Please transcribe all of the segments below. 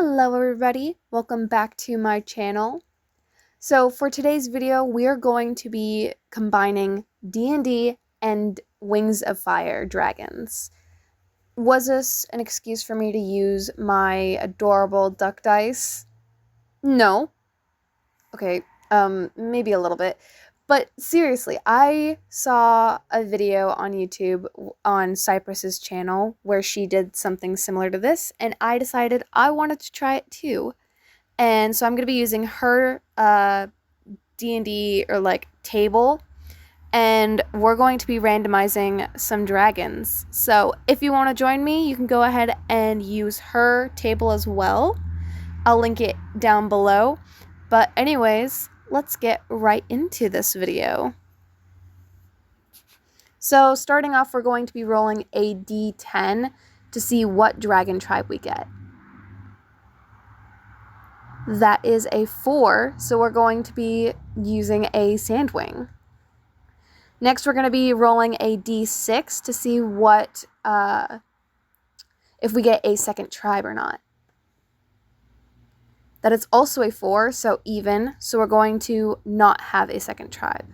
Hello everybody, welcome back to my channel. So for today's video, we are going to be combining D&D and Wings of Fire dragons. Was this an excuse for me to use my adorable duck dice? No. Okay, maybe a little bit. But seriously, I saw a video on YouTube on Cypress's channel where she did something similar to this, and I decided I wanted to try it too. And so I'm going to be using her D&D or like table, and we're going to be randomizing some dragons. So if you want to join me, you can go ahead and use her table as well. I'll link it down below. But anyways, let's get right into this video. So starting off, we're going to be rolling a d10 to see what dragon tribe we get. That is a 4, so we're going to be using a Sandwing. Next, we're going to be rolling a d6 to see what, if we get a second tribe or not. That is also a 4, so even, so we're going to not have a second tribe.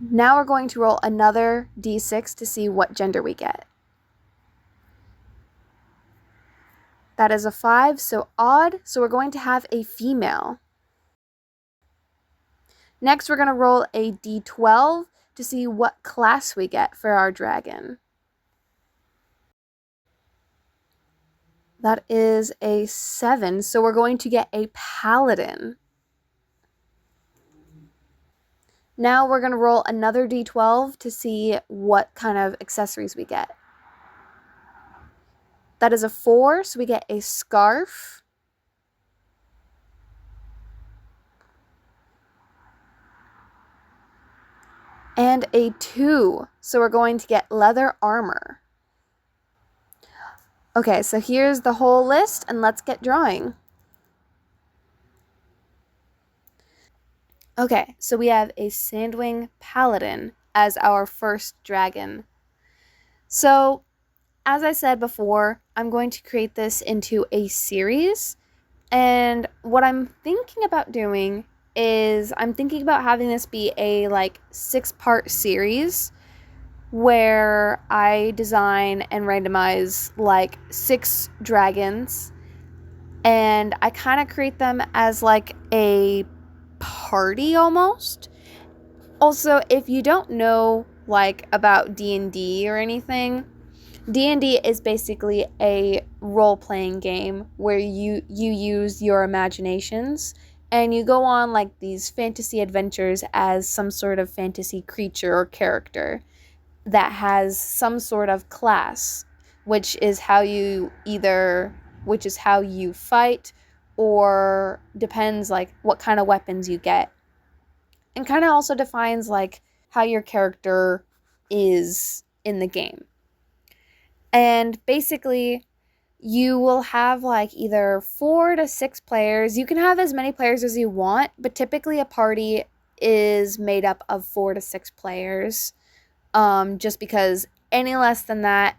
Now we're going to roll another d6 to see what gender we get. That is a 5, so odd, so we're going to have a female. Next, we're going to roll a d12 to see what class we get for our dragon. That is a 7, so we're going to get a paladin. Now we're going to roll another d12 to see what kind of accessories we get. That is a 4, so we get a scarf. And a 2, so we're going to get leather armor. Okay, so here's the whole list, and let's get drawing. Okay, so we have a Sandwing Paladin as our first dragon. So, as I said before, I'm going to create this into a series, and what I'm thinking about doing is I'm thinking about having this be a 6-part series where I design and randomize 6 dragons, and I kind of create them as a party almost. Also, if you don't know about D&D or anything, D&D is basically a role-playing game where you use your imaginations and you go on these fantasy adventures as some sort of fantasy creature or character that has some sort of class, which is how you fight, or depends what kind of weapons you get, and kind of also defines how your character is in the game. And basically you will have either 4 to 6 players. You can have as many players as you want, but typically a party is made up of 4 to 6 players, just because any less than that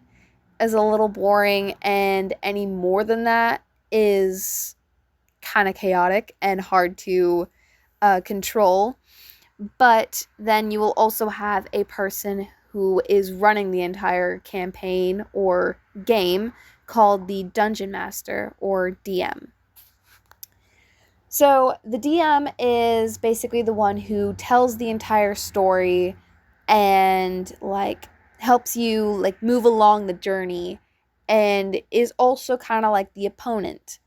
is a little boring, and any more than that is kind of chaotic and hard to control. But then you will also have a person who is running the entire campaign or game, called the Dungeon Master or DM. So the DM is basically the one who tells the entire story and helps you move along the journey, and is also kind of like the opponent,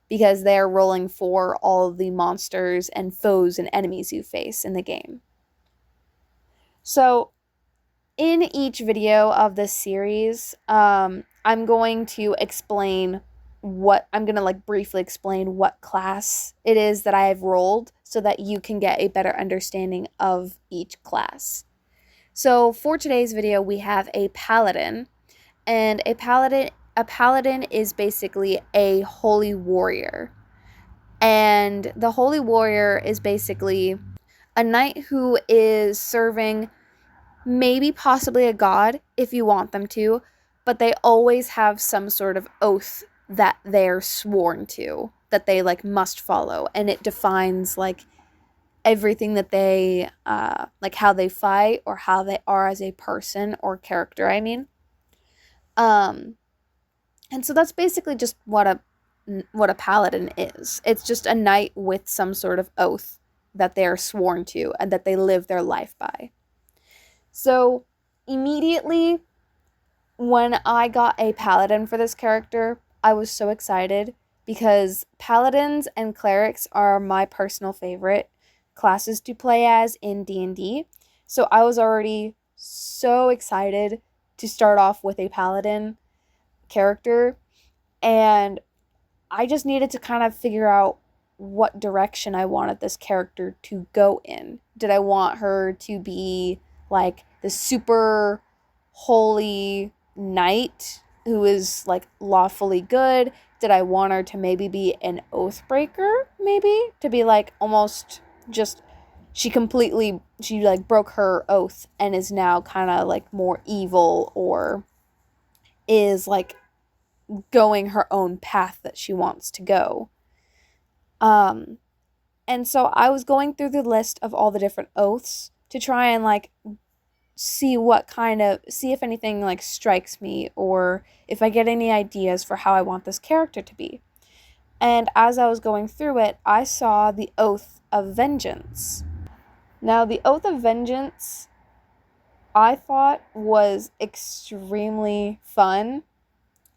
because they're rolling for all of the monsters and foes and enemies you face in the game. So in each video of this series, I'm going to briefly explain what class it is that I have rolled, so that you can get a better understanding of each class. So for today's video, we have a paladin, and a paladin is basically a holy warrior. And the holy warrior is basically a knight who is serving maybe possibly a god if you want them to, but they always have some sort of oath that they're sworn to that they like must follow, and it defines like everything that they like how they fight or how they are as a person or character, I mean. Um and so that's basically just what a paladin is. It's just a knight with some sort of oath that they are sworn to and that they live their life by. So immediately when I got a paladin for this character, I was so excited because paladins and clerics are my personal favorite classes to play as in D&D. So I was already so excited to start off with a paladin character, and I just needed to kind of figure out what direction I wanted this character to go in. Did I want her to be like the super holy knight who is like lawfully good? Did I want her to maybe be an oath breaker? Maybe to be like almost just she like broke her oath and is now kind of like more evil, or is like going her own path that she wants to go. Um, and so I was going through the list of all the different oaths to try and like see if anything like strikes me, or if I get any ideas for how I want this character to be. And as I was going through it, I saw the Oath of Vengeance. Now, the Oath of Vengeance I thought was extremely fun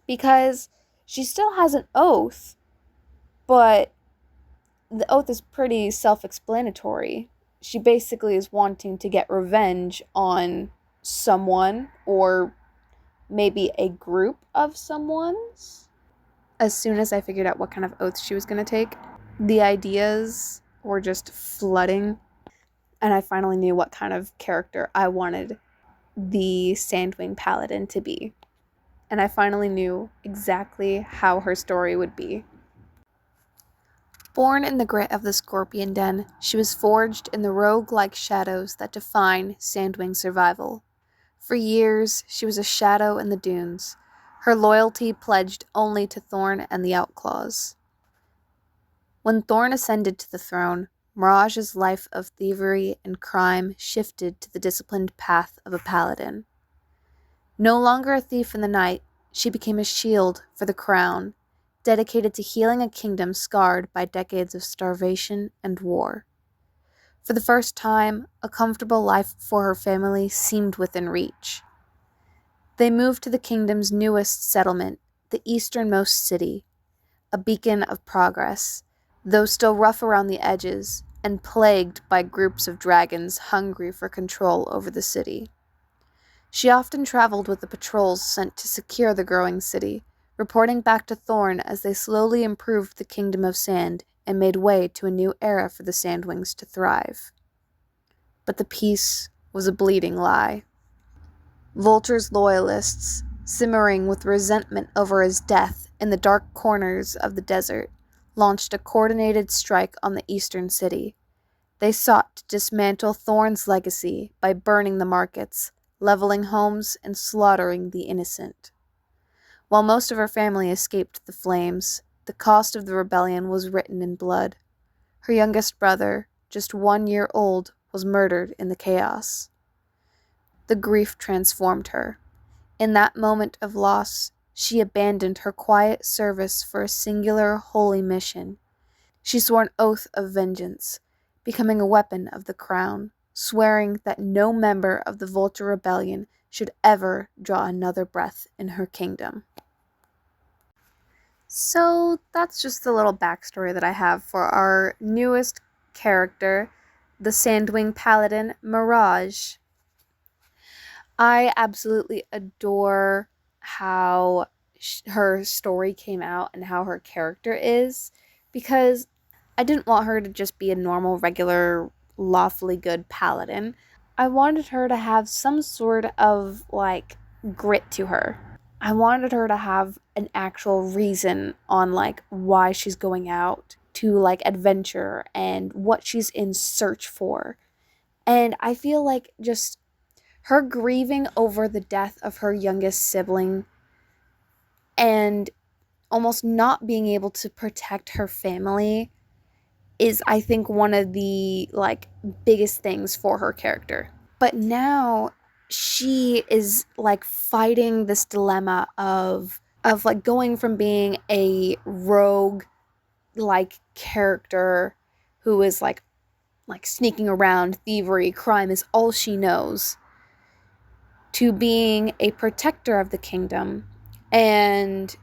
because she still has an oath, but the oath is pretty self-explanatory. She basically is wanting to get revenge on someone, or maybe a group of someone's. As soon as I figured out what kind of oath she was going to take, the ideas were just flooding, and I finally knew what kind of character I wanted the Sandwing Paladin to be. And I finally knew exactly how her story would be. Born in the grit of the Scorpion Den, she was forged in the rogue-like shadows that define Sandwing's survival. For years, she was a shadow in the dunes, her loyalty pledged only to Thorn and the Outclaws. When Thorn ascended to the throne, Mirage's life of thievery and crime shifted to the disciplined path of a paladin. No longer a thief in the night, she became a shield for the crown, dedicated to healing a kingdom scarred by decades of starvation and war. For the first time, a comfortable life for her family seemed within reach. They moved to the kingdom's newest settlement, the easternmost city, a beacon of progress, though still rough around the edges and plagued by groups of dragons hungry for control over the city. She often traveled with the patrols sent to secure the growing city, reporting back to Thorn as they slowly improved the Kingdom of Sand and made way to a new era for the Sandwings to thrive. But the peace was a bleeding lie. Vulture's loyalists, simmering with resentment over his death in the dark corners of the desert, launched a coordinated strike on the eastern city. They sought to dismantle Thorn's legacy by burning the markets, leveling homes, and slaughtering the innocent. While most of her family escaped the flames, the cost of the rebellion was written in blood. Her youngest brother, just 1 year old, was murdered in the chaos. The grief transformed her. In that moment of loss, she abandoned her quiet service for a singular holy mission. She swore an oath of vengeance, becoming a weapon of the crown, swearing that no member of the Vulture Rebellion should ever draw another breath in her kingdom. So that's just the little backstory that I have for our newest character, the Sandwing Paladin, Mirage. I absolutely adore how her story came out and how her character is, because I didn't want her to just be a normal, regular, lawfully good paladin. I wanted her to have some sort of, like, grit to her. I wanted her to have an actual reason on, like, why she's going out to, like, adventure and what she's in search for. And I feel like just her grieving over the death of her youngest sibling and almost not being able to protect her family is, I think, one of the like biggest things for her character. But now she is like fighting this dilemma of like going from being a rogue like character who is like sneaking around, thievery, crime is all she knows, to being a protector of the kingdom and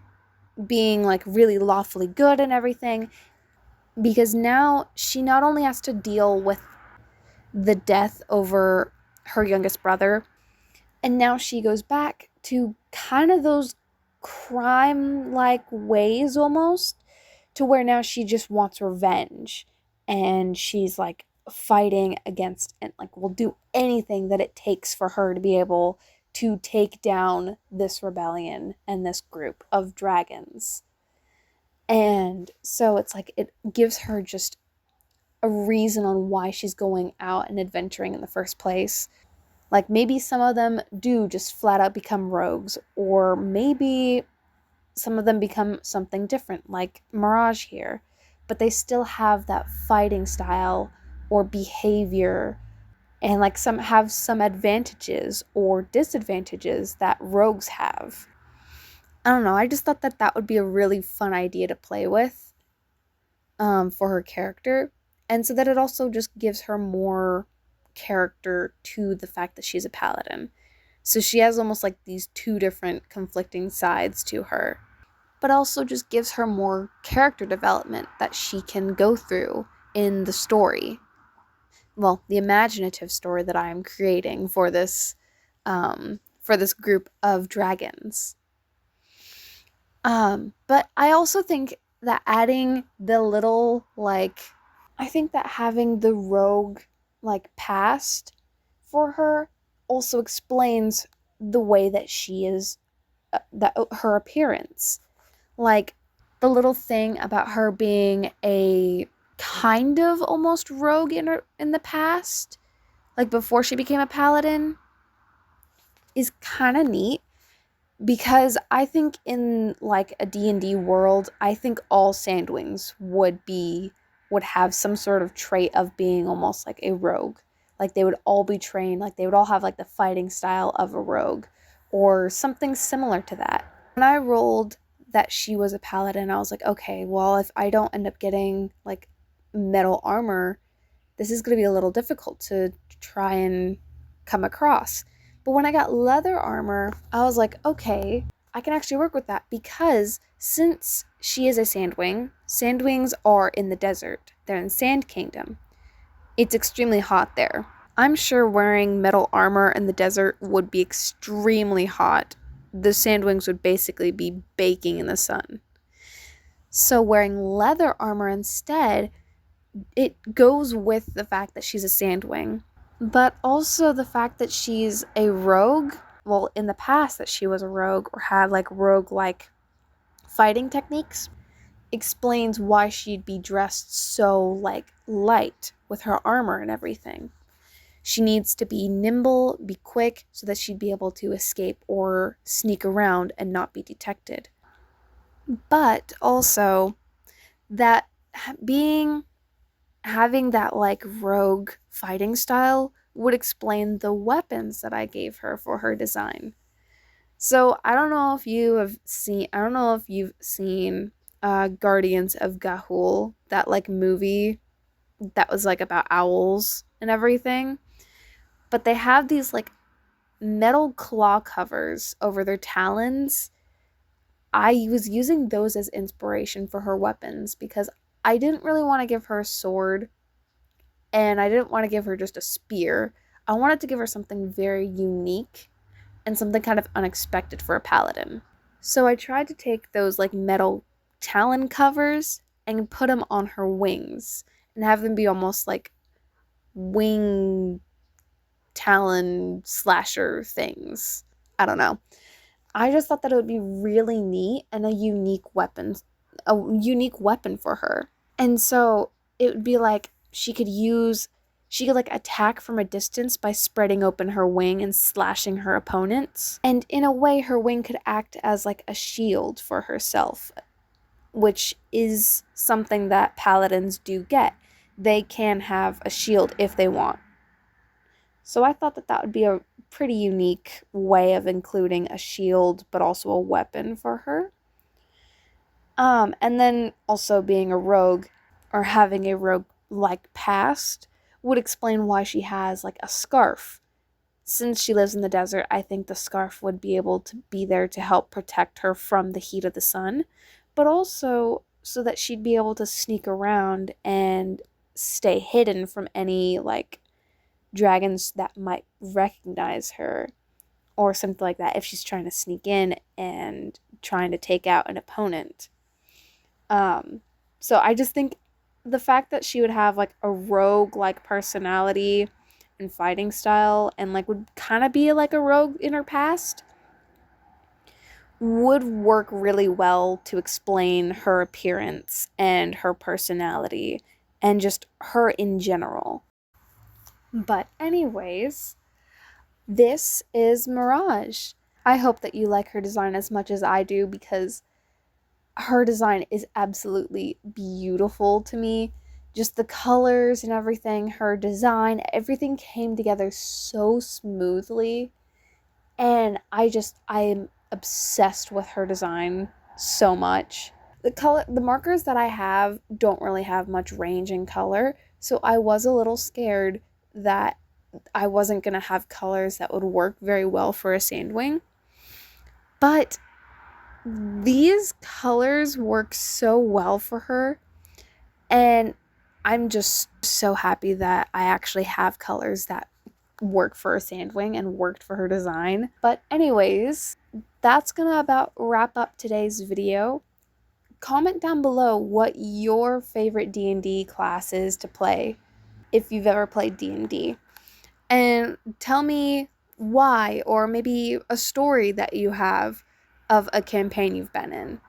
being like really lawfully good and everything, because now she not only has to deal with the death over her youngest brother, and now she goes back to kind of those crime like ways almost, to where now she just wants revenge, and she's like fighting against and like will do anything that it takes for her to be able to take down this rebellion and this group of dragons. And so it's like it gives her just a reason on why she's going out and adventuring in the first place. Like maybe some of them do just flat out become rogues, or maybe some of them become something different, like Mirage here, but they still have that fighting style or behavior, and like some have some advantages or disadvantages that rogues have. I don't know, I just thought that that would be a really fun idea to play with for her character, and so that it also just gives her more character to the fact that she's a paladin. So she has almost like these two different conflicting sides to her, but also just gives her more character development that she can go through in the story. Well, the imaginative story that I am creating for this group of dragons. But I also think that adding the little like, I think that having the rogue like past for her also explains the way that she is, that her appearance. Like the little thing about her being a kind of almost rogue in the past, like before she became a paladin, is kind of neat, because I think in like a D&D world, I think all Sandwings would have some sort of trait of being almost like a rogue. Like they would all be trained, like they would all have like the fighting style of a rogue or something similar to that. When I rolled that she was a paladin, I was like, okay, well, if I don't end up getting like metal armor, this is going to be a little difficult to try and come across. But when I got leather armor, I was like, okay, I can actually work with that, because since she is a sandwing, sandwings are in the desert. They're in Sand Kingdom. It's extremely hot there. I'm sure wearing metal armor in the desert would be extremely hot. The sandwings would basically be baking in the sun. So wearing leather armor instead, it goes with the fact that she's a sandwing, but also the fact that she's a rogue. Well, in the past that she was a rogue or had like rogue-like fighting techniques, explains why she'd be dressed so like light with her armor and everything. She needs to be nimble, be quick, so that she'd be able to escape or sneak around and not be detected. But also that having that like rogue fighting style would explain the weapons that I gave her for her design. So I don't know if you've seen Guardians of Ga'Hoole, that like movie that was like about owls and everything. But they have these like metal claw covers over their talons. I was using those as inspiration for her weapons, because I didn't really want to give her a sword, and I didn't want to give her just a spear. I wanted to give her something very unique and something kind of unexpected for a paladin. So I tried to take those like metal talon covers and put them on her wings and have them be almost like wing talon slasher things. I don't know. I just thought that it would be really neat and a unique weapon for her. And so it would be like she could like attack from a distance by spreading open her wing and slashing her opponents. And in a way, her wing could act as like a shield for herself. which is something that paladins do get. They can have a shield if they want. So I thought that that would be a pretty unique way of including a shield but also a weapon for her. And then also being a rogue or having a rogue like past would explain why she has like a scarf. Since she lives in the desert, I think the scarf would be able to be there to help protect her from the heat of the sun, but also so that she'd be able to sneak around and stay hidden from any like dragons that might recognize her or something like that if she's trying to sneak in and trying to take out an opponent. So I just think the fact that she would have like a rogue like personality and fighting style and like would kind of be like a rogue in her past would work really well to explain her appearance and her personality and just her in general. But anyways, this is Mirage. I hope that you like her design as much as I do because her design is absolutely beautiful to me. Just the colors and everything, her design, everything came together so smoothly. And I am obsessed with her design so much. The markers that I have don't really have much range in color, so I was a little scared that I wasn't going to have colors that would work very well for a Sandwing. But these colors work so well for her, and I'm just so happy that I actually have colors that work for a Sandwing and worked for her design. But anyways, that's gonna about wrap up today's video. Comment down below what your favorite D&D class is to play if you've ever played D&D. And tell me why, or maybe a story that you have of a campaign you've been in.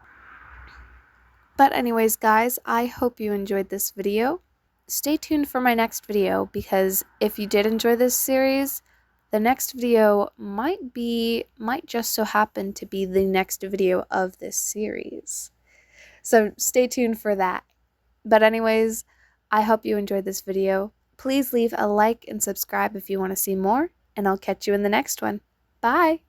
But anyways, guys, I hope you enjoyed this video. Stay tuned for my next video because if you did enjoy this series, the next video might just so happen to be the next video of this series. So stay tuned for that. But anyways, I hope you enjoyed this video. Please leave a like and subscribe if you want to see more, and I'll catch you in the next one. Bye!